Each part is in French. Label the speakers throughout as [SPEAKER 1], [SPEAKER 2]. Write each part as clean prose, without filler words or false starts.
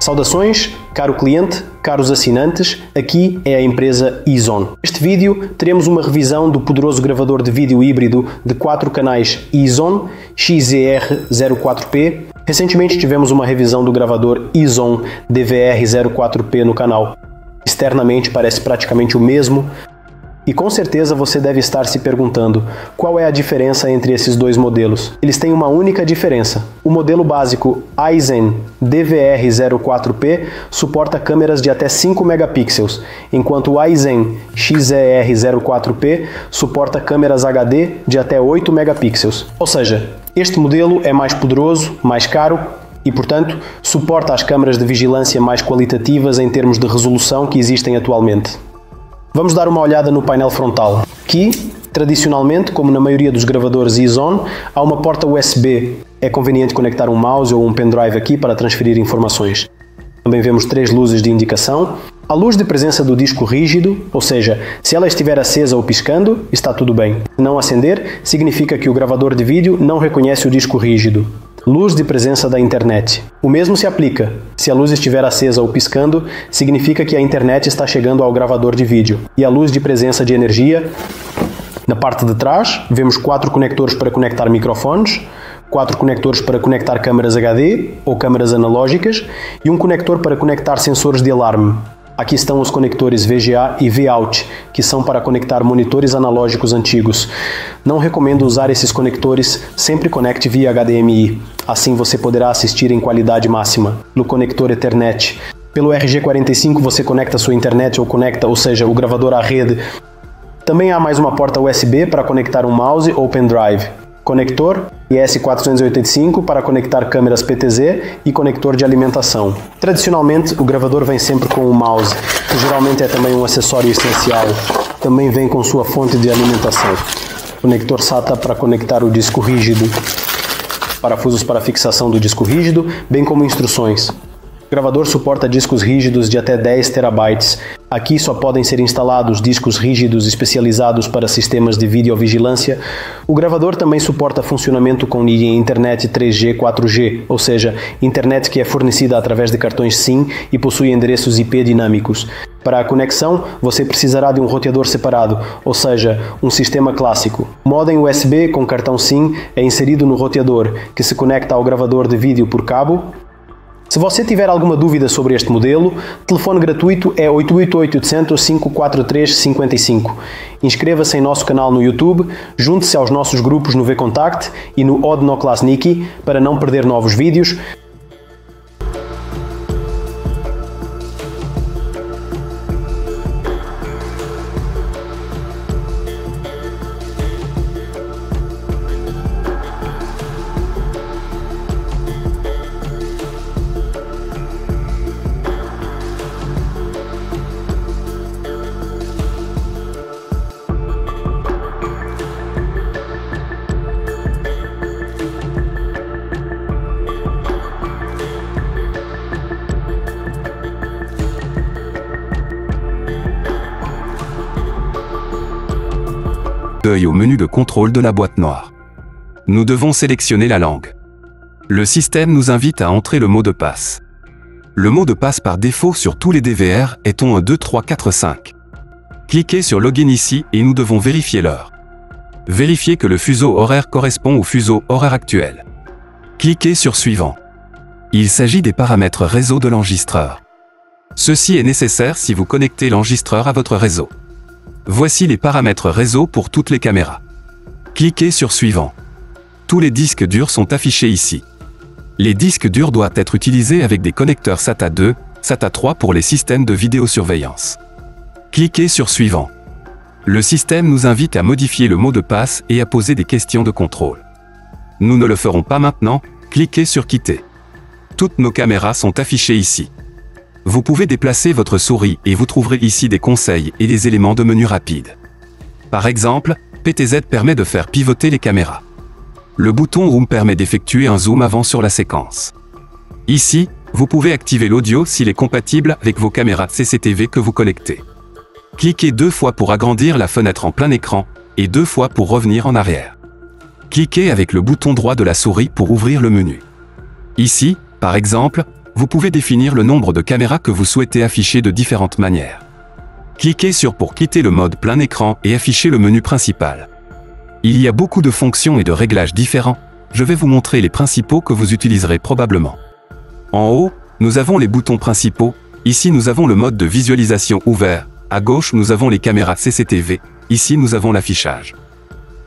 [SPEAKER 1] Saudações, caro cliente, caros assinantes, aqui é a empresa Ezone. Neste vídeo teremos uma revisão do poderoso gravador de vídeo híbrido de 4 canais Ezone XZR04P. Recentemente tivemos uma revisão do gravador Ezone DVR04P no canal. Externamente parece praticamente o mesmo, e com certeza você deve estar se perguntando qual é a diferença entre esses dois modelos. Eles têm uma única diferença. O modelo básico Aizen DVR04P suporta câmeras de até 5 megapixels, enquanto o Aizen XZR04P suporta câmeras HD de até 8 megapixels. Ou seja, este modelo é mais poderoso, mais caro e, portanto, suporta as câmeras de vigilância mais qualitativas em termos de resolução que existem atualmente. Vamos dar uma olhada no painel frontal. Aqui, tradicionalmente, como na maioria dos gravadores Ezone, há uma porta USB. É conveniente conectar um mouse ou um pendrive aqui para transferir informações. Também vemos 3 luzes de indicação. A luz de presença do disco rígido, ou seja, se ela estiver acesa ou piscando, está tudo bem. Se não acender, significa que o gravador de vídeo não reconhece o disco rígido. Luz de presença da internet. O mesmo se aplica. Se a luz estiver acesa ou piscando, significa que a internet está chegando ao gravador de vídeo. E a luz de presença de energia. Na parte de trás, vemos 4 conectores para conectar microfones, 4 conectores para conectar câmeras HD ou câmeras analógicas e um conector para conectar sensores de alarme. Aqui estão os conectores VGA e V-Out, que são para conectar monitores analógicos antigos. Não recomendo usar esses conectores, sempre conecte via HDMI. Assim você poderá assistir em qualidade máxima. No conector Ethernet. Pelo RG45 você conecta sua internet ou seja, o gravador à rede. Também há mais uma porta USB para conectar um mouse ou pendrive. Conector IS485 para conectar câmeras PTZ e conector de alimentação. Tradicionalmente, o gravador vem sempre com um mouse, que geralmente é também um acessório essencial. Também vem com sua fonte de alimentação. Conector SATA para conectar o disco rígido. Parafusos para fixação do disco rígido, bem como instruções. O gravador suporta discos rígidos de até 10 terabytes. Aqui só podem ser instalados discos rígidos especializados para sistemas de videovigilância. O gravador também suporta funcionamento com internet 3G, 4G, ou seja, internet que é fornecida através de cartões SIM e possui endereços IP dinâmicos. Para a conexão, você precisará de um roteador separado, ou seja, um sistema clássico. O modem USB com cartão SIM é inserido no roteador, que se conecta ao gravador de vídeo por cabo. Se você tiver alguma dúvida sobre este modelo, o telefone gratuito é 888-800-543-55. Inscreva-se em nosso canal no YouTube, junte-se aos nossos grupos no VKontakte e no Odnoklasniki para não perder novos vídeos.
[SPEAKER 2] Au menu de contrôle de la boîte noire. Nous devons sélectionner la langue. Le système nous invite à entrer le mot de passe. Le mot de passe par défaut sur tous les DVR est on 1, 2, 3, 4, 5. Cliquez sur Login ici et nous devons vérifier l'heure. Vérifiez que le fuseau horaire correspond au fuseau horaire actuel. Cliquez sur Suivant. Il s'agit des paramètres réseau de l'enregistreur. Ceci est nécessaire si vous connectez l'enregistreur à votre réseau. Voici les paramètres réseau pour toutes les caméras. Cliquez sur Suivant. Tous les disques durs sont affichés ici. Les disques durs doivent être utilisés avec des connecteurs SATA 2, SATA 3 pour les systèmes de vidéosurveillance. Cliquez sur Suivant. Le système nous invite à modifier le mot de passe et à poser des questions de contrôle. Nous ne le ferons pas maintenant, cliquez sur Quitter. Toutes nos caméras sont affichées ici. Vous pouvez déplacer votre souris et vous trouverez ici des conseils et des éléments de menu rapide. Par exemple, PTZ permet de faire pivoter les caméras. Le bouton Zoom permet d'effectuer un zoom avant sur la séquence. Ici, vous pouvez activer l'audio s'il est compatible avec vos caméras CCTV que vous connectez. Cliquez 2 fois pour agrandir la fenêtre en plein écran et 2 fois pour revenir en arrière. Cliquez avec le bouton droit de la souris pour ouvrir le menu. Ici, par exemple, vous pouvez définir le nombre de caméras que vous souhaitez afficher de différentes manières. Cliquez sur pour quitter le mode plein écran et afficher le menu principal. Il y a beaucoup de fonctions et de réglages différents, je vais vous montrer les principaux que vous utiliserez probablement. En haut, nous avons les boutons principaux, ici nous avons le mode de visualisation ouvert, à gauche nous avons les caméras CCTV, ici nous avons l'affichage.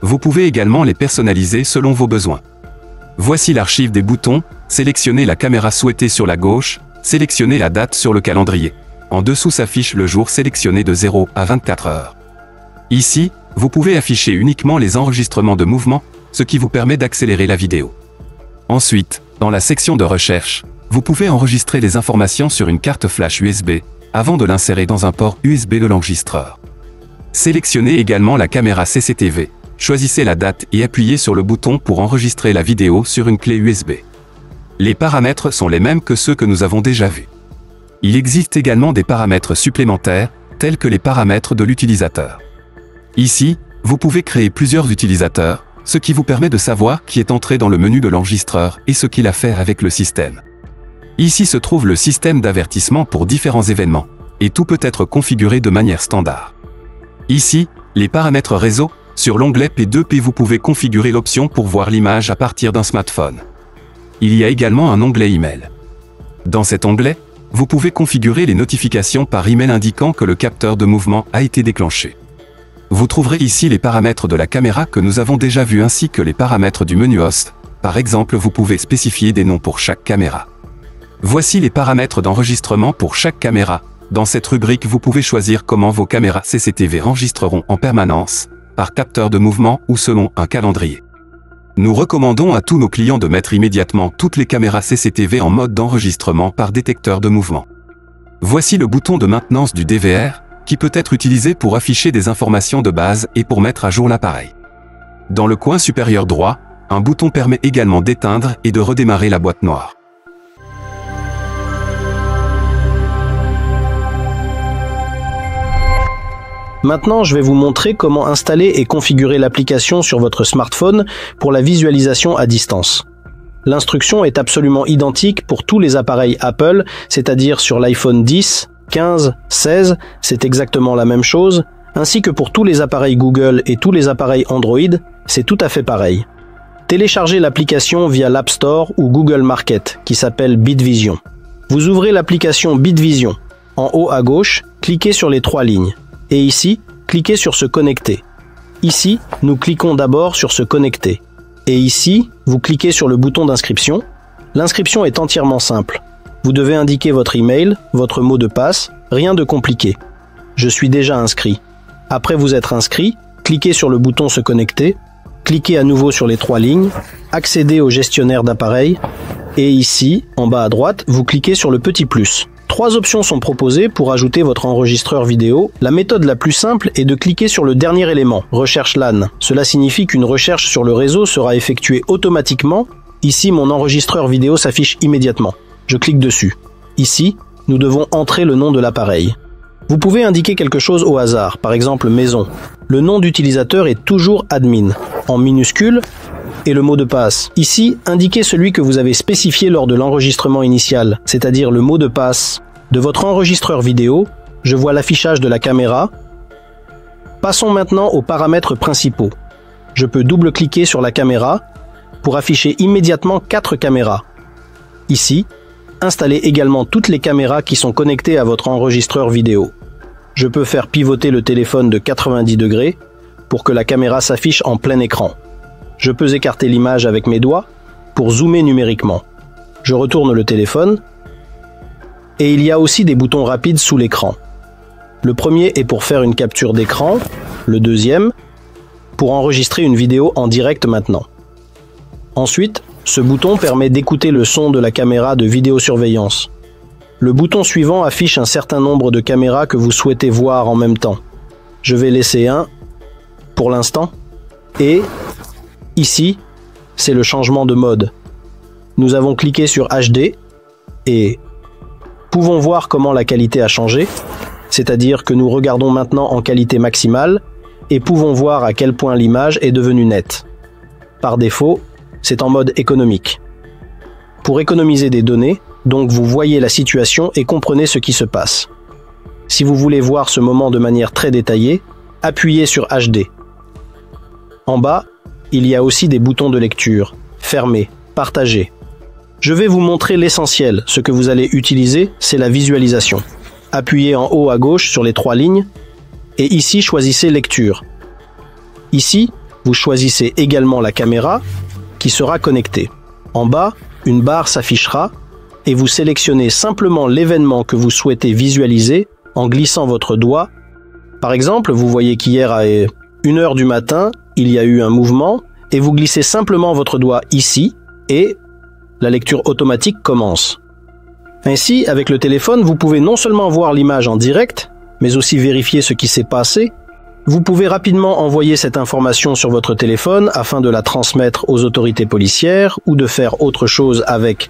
[SPEAKER 2] Vous pouvez également les personnaliser selon vos besoins. Voici l'archive des boutons, sélectionnez la caméra souhaitée sur la gauche, sélectionnez la date sur le calendrier. En dessous s'affiche le jour sélectionné de 0 à 24 heures. Ici, vous pouvez afficher uniquement les enregistrements de mouvement, ce qui vous permet d'accélérer la vidéo. Ensuite, dans la section de recherche, vous pouvez enregistrer les informations sur une carte flash USB, avant de l'insérer dans un port USB de l'enregistreur. Sélectionnez également la caméra CCTV, choisissez la date et appuyez sur le bouton pour enregistrer la vidéo sur une clé USB. Les paramètres sont les mêmes que ceux que nous avons déjà vus. Il existe également des paramètres supplémentaires, tels que les paramètres de l'utilisateur. Ici, vous pouvez créer plusieurs utilisateurs, ce qui vous permet de savoir qui est entré dans le menu de l'enregistreur et ce qu'il a fait avec le système. Ici se trouve le système d'avertissement pour différents événements, et tout peut être configuré de manière standard. Ici, les paramètres réseau, sur l'onglet P2P vous pouvez configurer l'option pour voir l'image à partir d'un smartphone. Il y a également un onglet email. Dans cet onglet, vous pouvez configurer les notifications par email indiquant que le capteur de mouvement a été déclenché. Vous trouverez ici les paramètres de la caméra que nous avons déjà vus ainsi que les paramètres du menu host. Par exemple, vous pouvez spécifier des noms pour chaque caméra. Voici les paramètres d'enregistrement pour chaque caméra. Dans cette rubrique, vous pouvez choisir comment vos caméras CCTV enregistreront en permanence, par capteur de mouvement ou selon un calendrier. Nous recommandons à tous nos clients de mettre immédiatement toutes les caméras CCTV en mode d'enregistrement par détecteur de mouvement. Voici le bouton de maintenance du DVR, qui peut être utilisé pour afficher des informations de base et pour mettre à jour l'appareil. Dans le coin supérieur droit, un bouton permet également d'éteindre et de redémarrer la boîte noire.
[SPEAKER 1] Maintenant, je vais vous montrer comment installer et configurer l'application sur votre smartphone pour la visualisation à distance. L'instruction est absolument identique pour tous les appareils Apple, c'est-à-dire sur l'iPhone 10, 15, 16, c'est exactement la même chose, ainsi que pour tous les appareils Google et tous les appareils Android, c'est tout à fait pareil. Téléchargez l'application via l'App Store ou Google Market, qui s'appelle BitVision. Vous ouvrez l'application BitVision. En haut à gauche, cliquez sur les 3 lignes. Et ici, cliquez sur se connecter. Ici, nous cliquons d'abord sur se connecter. Et ici, vous cliquez sur le bouton d'inscription. L'inscription est entièrement simple. Vous devez indiquer votre email, votre mot de passe, rien de compliqué. Je suis déjà inscrit. Après vous être inscrit, cliquez sur le bouton se connecter, cliquez à nouveau sur les 3 lignes, accédez au gestionnaire d'appareil, et ici, en bas à droite, vous cliquez sur le petit plus. 3 options sont proposées pour ajouter votre enregistreur vidéo. La méthode la plus simple est de cliquer sur le dernier élément, recherche LAN. Cela signifie qu'une recherche sur le réseau sera effectuée automatiquement. Ici, mon enregistreur vidéo s'affiche immédiatement. Je clique dessus. Ici, nous devons entrer le nom de l'appareil. Vous pouvez indiquer quelque chose au hasard, par exemple maison. Le nom d'utilisateur est toujours admin, en minuscule, et le mot de passe. Ici, indiquez celui que vous avez spécifié lors de l'enregistrement initial, c'est-à-dire le mot de passe de votre enregistreur vidéo. Je vois l'affichage de la caméra. Passons maintenant aux paramètres principaux. Je peux double-cliquer sur la caméra pour afficher immédiatement 4 caméras. Ici, installez également toutes les caméras qui sont connectées à votre enregistreur vidéo. Je peux faire pivoter le téléphone de 90 degrés pour que la caméra s'affiche en plein écran. Je peux écarter l'image avec mes doigts pour zoomer numériquement. Je retourne le téléphone et il y a aussi des boutons rapides sous l'écran. Le premier est pour faire une capture d'écran, le deuxième pour enregistrer une vidéo en direct maintenant. Ensuite, ce bouton permet d'écouter le son de la caméra de vidéosurveillance. Le bouton suivant affiche un certain nombre de caméras que vous souhaitez voir en même temps. Je vais laisser un pour l'instant et ici, c'est le changement de mode. Nous avons cliqué sur HD et pouvons voir comment la qualité a changé, c'est-à-dire que nous regardons maintenant en qualité maximale et pouvons voir à quel point l'image est devenue nette. Par défaut, c'est en mode économique. Pour économiser des données, donc vous voyez la situation et comprenez ce qui se passe. Si vous voulez voir ce moment de manière très détaillée, appuyez sur HD. En bas, il y a aussi des boutons de lecture, fermer, partager. Je vais vous montrer l'essentiel. Ce que vous allez utiliser, c'est la visualisation. Appuyez en haut à gauche sur les 3 lignes et ici choisissez lecture. Ici, vous choisissez également la caméra qui sera connectée. En bas, une barre s'affichera et vous sélectionnez simplement l'événement que vous souhaitez visualiser en glissant votre doigt. Par exemple, vous voyez qu'hier à 1h du matin, il y a eu un mouvement et vous glissez simplement votre doigt ici et la lecture automatique commence. Ainsi, avec le téléphone, vous pouvez non seulement voir l'image en direct, mais aussi vérifier ce qui s'est passé. Vous pouvez rapidement envoyer cette information sur votre téléphone afin de la transmettre aux autorités policières ou de faire autre chose avec